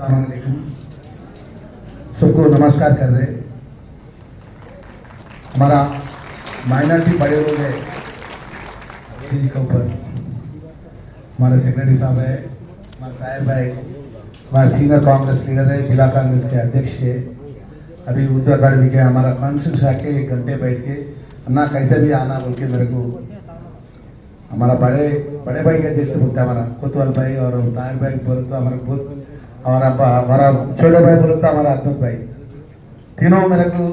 अस्सलामुअलैकुम, सबको नमस्कार कर रहे। हमारा माइनॉरिटी बड़े लोग है इसी के ऊपर, हमारे सेक्रेटरी साहब है, हमारे ताहिर भाई, हमारे सीनियर कांग्रेस लीडर है, जिला कांग्रेस के अध्यक्ष है। अभी उर्दू अकाडमी के हमारा फंक्शन से आके 1 घंटे बैठ के अन्ना कैसे भी आना बोल के मेरे को हमारा बड़े भाई के जैसे बोलते हैं, हमारा कोतवाल भाई और ताहिर भाई बोले तो हमारा बहुत, हमारा छोटे भाई बोले तो हमारा अहमद भाई, तीनों मेरे को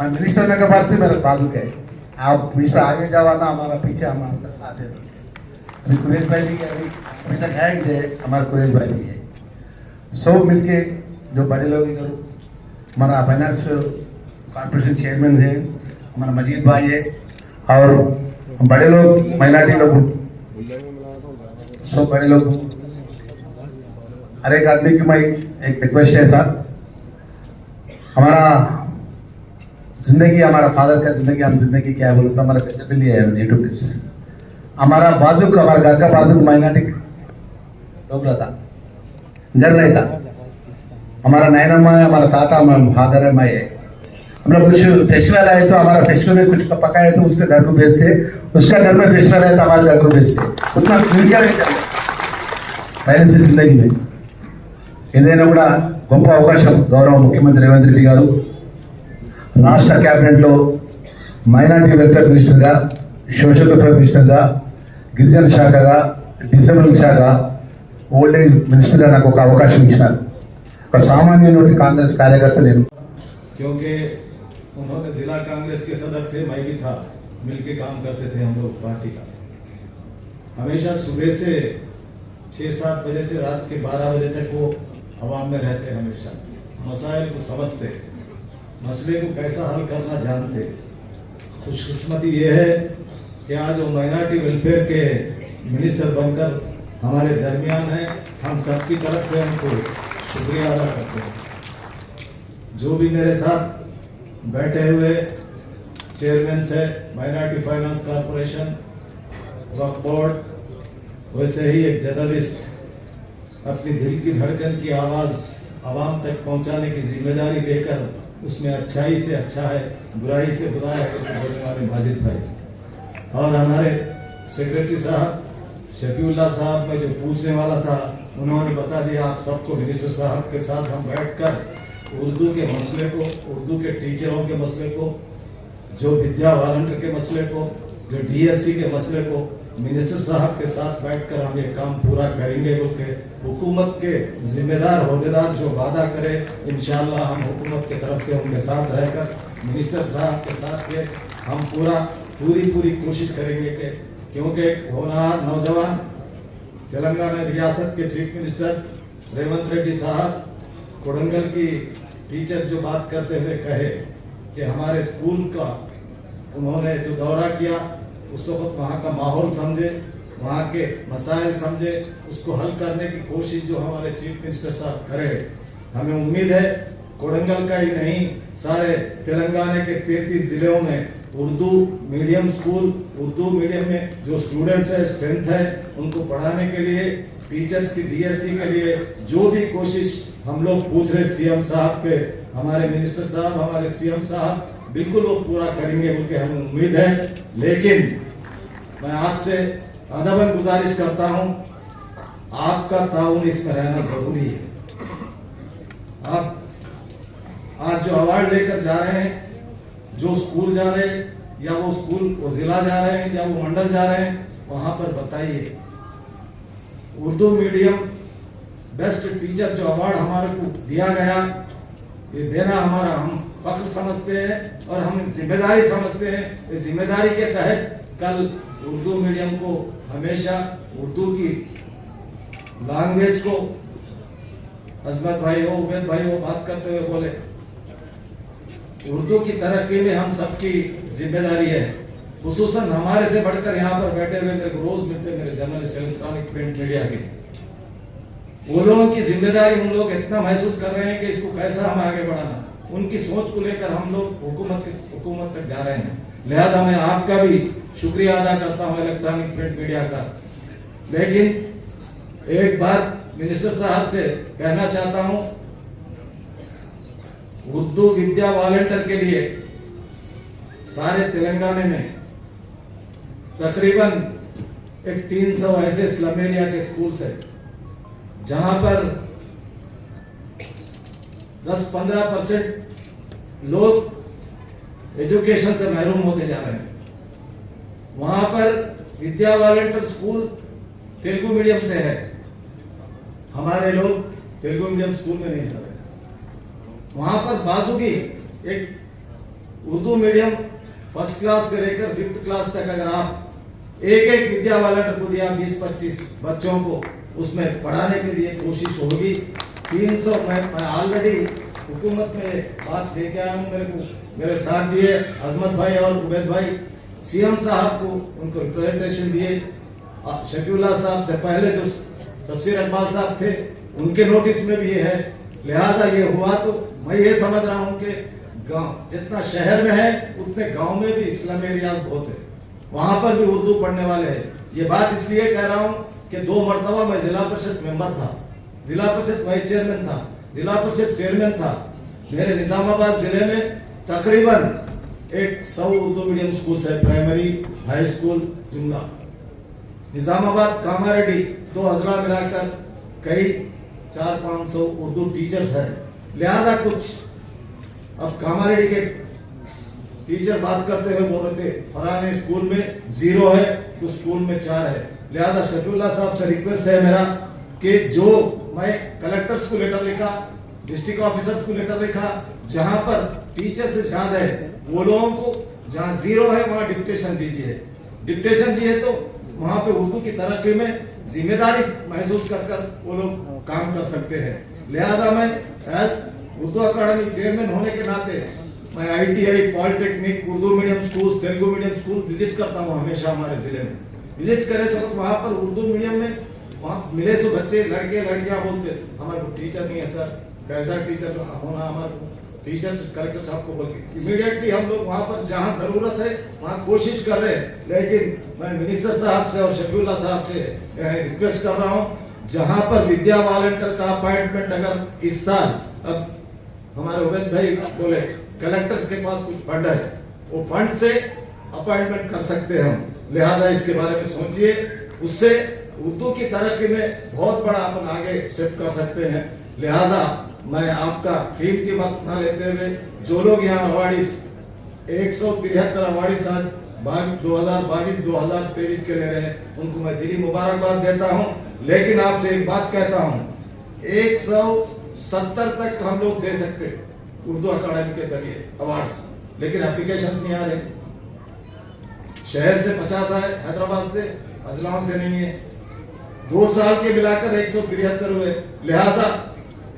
मिनिस्टर होने के बाद से मेरे बाजू के। आप मिनिस्टर आगे जावा ना, हमारा पीछे हमारा साथ है। अभी कुरेश भाई भी अभी तक है ही है, हमारा कुरेश भाई भी है। सब मिलके जो बड़े लोग इधर, हमारा फाइनेंस कॉर्पोरेशन चेयरमैन है, हमारा मजीद भाई है, और बड़े लोग माइनॉरिटी लोग, सब बड़े लोग। हर एक आदमी की मैं एक रिक्वेस्ट है सर, हमारा जिंदगी, हमारा फादर का जिंदगी, हम जिंदगी क्या बोलते हैं, हमारा बेटे के लिए है यूट्यूब। हमारा बाजू का, हमारे घर का बाजू माइनॉरिटी लोग था, घर नहीं था। हमारा नैनम्मा है, हमारा ताता फादर है, मैं है। हम लोग कुछ फेस्टिवल आए तो हमारा फेस्टिवल में कुछ पका है तो उसके घर को भेजते, उसका घर में फेस्टिवल है तो हमारे घर को भेजते। उतना मीडिया नहीं चलता पहले से जिंदगी में। ఏదైనా కూడా గొప్ప అవకాశం గౌరవ ముఖ్యమంత్రి రేవంత్ రెడ్డి గారు రాష్ట్ర క్యాబినెట్లో మైనారిటీ వెల్ఫేర్ మినిస్టర్గా, సోషల్ వెల్ఫేర్ మినిస్టర్గా, గిరిజన శాఖగా, డిసేబుల్ శాఖ, ఓల్డ్ ఏజ్ మినిస్టర్గా నాకు ఒక అవకాశం ఇచ్చినారు। ఒక సామాన్యుడి కాంగ్రెస్ కార్యకర్త నేను। क्योंकि उन्होंने जिला कांग्रेस के सदस्य थे, मैं भी था, मिलके काम करते थे हम लोग पार्टी का। हमेशा सुबह से 6-7 बजे से रात के 12 बजे तक वो आवाम में रहते, हमेशा मसाइल को समझते, मसले को कैसा हल करना जानते। खुशकिस्मती ये है कि आज वो माइनॉरिटी वेलफेयर के मिनिस्टर बनकर हमारे दरमियान हैं। हम सबकी तरफ से उनको शुक्रिया अदा करते हैं। जो भी मेरे साथ बैठे हुए चेयरमैन से माइनॉरिटी फाइनेंस कॉर्पोरेशन, वक्फ बोर्ड, वैसे ही एक जर्नलिस्ट अपनी दिल की धड़कन की आवाज़ आवाम तक पहुंचाने की जिम्मेदारी लेकर उसमें अच्छाई से अच्छा है, बुराई से बुरा है बोलने वाले माजिद भाई, और हमारे सेक्रेटरी साहब शफीउल्लाह साहब, मैं जो पूछने वाला था उन्होंने बता दिया आप सबको। मिनिस्टर साहब के साथ हम बैठकर उर्दू के मसले को, उर्दू के टीचरों के मसले को, जो विद्या वॉलंटियर के मसले को, जो DSC के मसले को मिनिस्टर साहब के साथ बैठकर हम ये काम पूरा करेंगे बोल के हुकूमत के जिम्मेदार होदेदार जो वादा करे, इंशाअल्लाह हम हुकूमत के तरफ से उनके साथ रहकर मिनिस्टर साहब के साथ ये हम पूरी कोशिश करेंगे कि, क्योंकि एक होनहार नौजवान तेलंगाना रियासत के चीफ मिनिस्टर रेवंत रेड्डी साहब कोडंगल की टीचर जो बात करते हुए कहे कि हमारे स्कूल का उन्होंने जो दौरा किया, उस वक्त वहाँ का माहौल समझे, वहाँ के मसाइल समझे, उसको हल करने की कोशिश जो हमारे चीफ मिनिस्टर साहब करे। हमें उम्मीद है कोडंगल का ही नहीं, सारे तेलंगाना के 33 जिलों में Urdu medium school, Urdu medium में जो स्टूडेंट्स है, स्ट्रेंथ है, उनको पढ़ाने के लिए, टीचर्स की DSC के लिए जो भी कोशिश हम लोग पूछ रहे CM साहब के, हमारे मिनिस्टर साहब, हमारे CM साहब बिल्कुल वो पूरा करेंगे बोल के हमें उम्मीद है। लेकिन मैं आपसे अदबन गुजारिश करता हूं, आपका ताउन इसमें रहना जरूरी है। आप आज जो अवार्ड लेकर जा रहे हैं, जो स्कूल जा रहे हैं, या वो स्कूल वो जिला जा रहे हैं या वो मंडल जा रहे हैं, वहां पर बताइए उर्दू मीडियम बेस्ट टीचर जो अवार्ड हमारे को दिया गया, ये देना हमारा हम फख्र समझते हैं और हम जिम्मेदारी समझते हैं। इस जिम्मेदारी के तहत कल उर्दू मीडियम को हमेशा उर्दू की लैंग्वेज को, अजमत भाई हो, उबैद भाई हो, बात करते हुए बोले उर्दू की तरक्की में हम सबकी जिम्मेदारी है। खुसूसन हमारे से बढ़कर यहाँ पर बैठे हुए मेरे को रोज मिलते मेरे जर्नलिस्ट, इलेक्ट्रॉनिक प्रिंट मीडिया के, वो लोगों की जिम्मेदारी उन लोग इतना महसूस कर रहे हैं कि इसको कैसा हम आगे बढ़ाना, उनकी सोच को लेकर हम लोग हुकूमत तक जा रहे हैं। लिहाजा मैं आपका भी शुक्रिया अदा करता हूं इलेक्ट्रॉनिक प्रिंट मीडिया का। लेकिन एक बात मिनिस्टर साहब से कहना चाहता हूं, उर्दू विद्या वॉलंटियर के लिए सारे तेलंगाना में तकरीबन एक 300 ऐसे स्लम एरिया के स्कूल्स है जहां पर 10-15% लोग एजुकेशन से महरूम होते जा रहे हैं। वहां पर विद्या वॉलंटियर स्कूल तेलुगु मीडियम से है, हमारे लोग तेलुगु मीडियम स्कूल में नहीं जा रहे। वहां पर बाजू की एक उर्दू मीडियम फर्स्ट क्लास से लेकर 5th क्लास तक अगर आप एक विद्या वॉलंटियर को दिया 20-25 बच्चों को उसमें पढ़ाने के लिए कोशिश होगी। 300 मैं ऑलरेडी हुकूमत में बात दे के आया हूँ, मेरे साथ दिए अजमत भाई और उबैद भाई, सीएम साहब को उनको रिप्रेजेंटेशन दिए, शफीउल्लाह साहब से पहले जो तफसीर इकबाल साहब थे उनके नोटिस में भी ये है। लिहाजा ये हुआ तो मैं ये समझ रहा हूँ कि गांव जितना शहर में है उतने गांव में भी इस्लाम एरियाज बहुत है, वहां पर भी उर्दू पढ़ने वाले हैं। ये बात इसलिए कह रहा हूँ कि 2 मरतबा मैं जिला परिषद मेंबर था, जिला परिषद वाइस चेयरमैन था, जिला परिषद चेयरमैन था। मेरे निजामाबाद जिले में तकरीबन 100 उर्दू मीडियम स्कूल है, प्राइमरी हाई स्कूल जुमला। निजामाबाद कामारेड्डी 2 अजला मिलाकर कई 400-500 उर्दू टीचर्स है। लिहाजा कुछ अब कामारेड्डी के टीचर बात करते हुए बोल रहे थे फराने स्कूल में 0 है, कुछ स्कूल में 4 है। लिहाजा शफीउल्लाह साहब से रिक्वेस्ट है मेरा कि जो मैं कलेक्टर्स को लेटर लिखा, डिस्ट्रिक्ट ऑफिसर्स को लेटर लिखा, जहां पर टीचर से ज्यादा है वो लोगों को, जहां 0 है वहां डिक्टेशन दीजिए। डिक्टेशन दिए तो वहां पे उर्दू की तरक्की में जिम्मेदारी महसूस कर वो लोग काम कर सकते हैं। लिहाजा मैं उर्दू अकादमी चेयरमैन होने के नाते मैं ITI, polytechnic, Urdu medium school, Telugu medium school visit करता हूँ हमेशा। हमारे जिले में विजिट करे तो वहाँ पर उर्दू मीडियम में वहाँ मिले सो बच्चे लड़के लड़कियाँ बोलते हमारे को टीचर नहीं है सर, कैसा टीचर होना, हमारे टीचर कलेक्टर साहब को बोल के इमीडिएटली हम लोग वहाँ पर जहाँ जरूरत है वहाँ कोशिश कर रहे हैं। लेकिन मैं मिनिस्टर साहब से और शफीउल्लाह साहब से रिक्वेस्ट कर रहा हूँ, जहाँ पर विद्या वॉलंटियर का अपॉइंटमेंट अगर इस साल, अब हमारे उबैद भाई बोले कलेक्टर के पास कुछ फंड है, वो फंड से अपॉइंटमेंट कर सकते हैं हम। लिहाजा इसके बारे में सोचिए, उससे उर्दू की तरक्की में बहुत बड़ा अपन आगे स्टेप कर सकते हैं। लिहाजा मैं आपका कीमती वक्त न लेते हुए जो लोग यहाँ अवार्डीज 173 अवार्डीज आज 2022-2023 के ले रहे हैं उनको मैं दिली मुबारकबाद देता हूँ। लेकिन आपसे एक बात कहता हूँ, 170 तक हम लोग दे सकते उर्दू अकादमी के जरिए अवार्ड्स, लेकिन एप्लीकेशंस नहीं आ रहे। शहर से 50 आए, हैदराबाद से, अजलाओं से नहीं है। 2 साल के मिलाकर 173 हुए। लिहाजा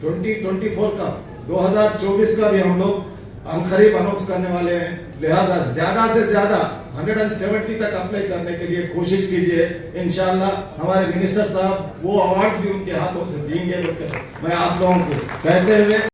2024 का 2024 का भी हम लोग अनखरीब अनाउंस करने वाले हैं। लिहाजा ज्यादा से ज्यादा 170 तक अप्लाई करने के लिए कोशिश कीजिए। इंशाल्लाह हमारे मिनिस्टर साहब वो अवार्ड भी उनके हाथों से देंगे बोलकर मैं आप लोगों को कहते हुए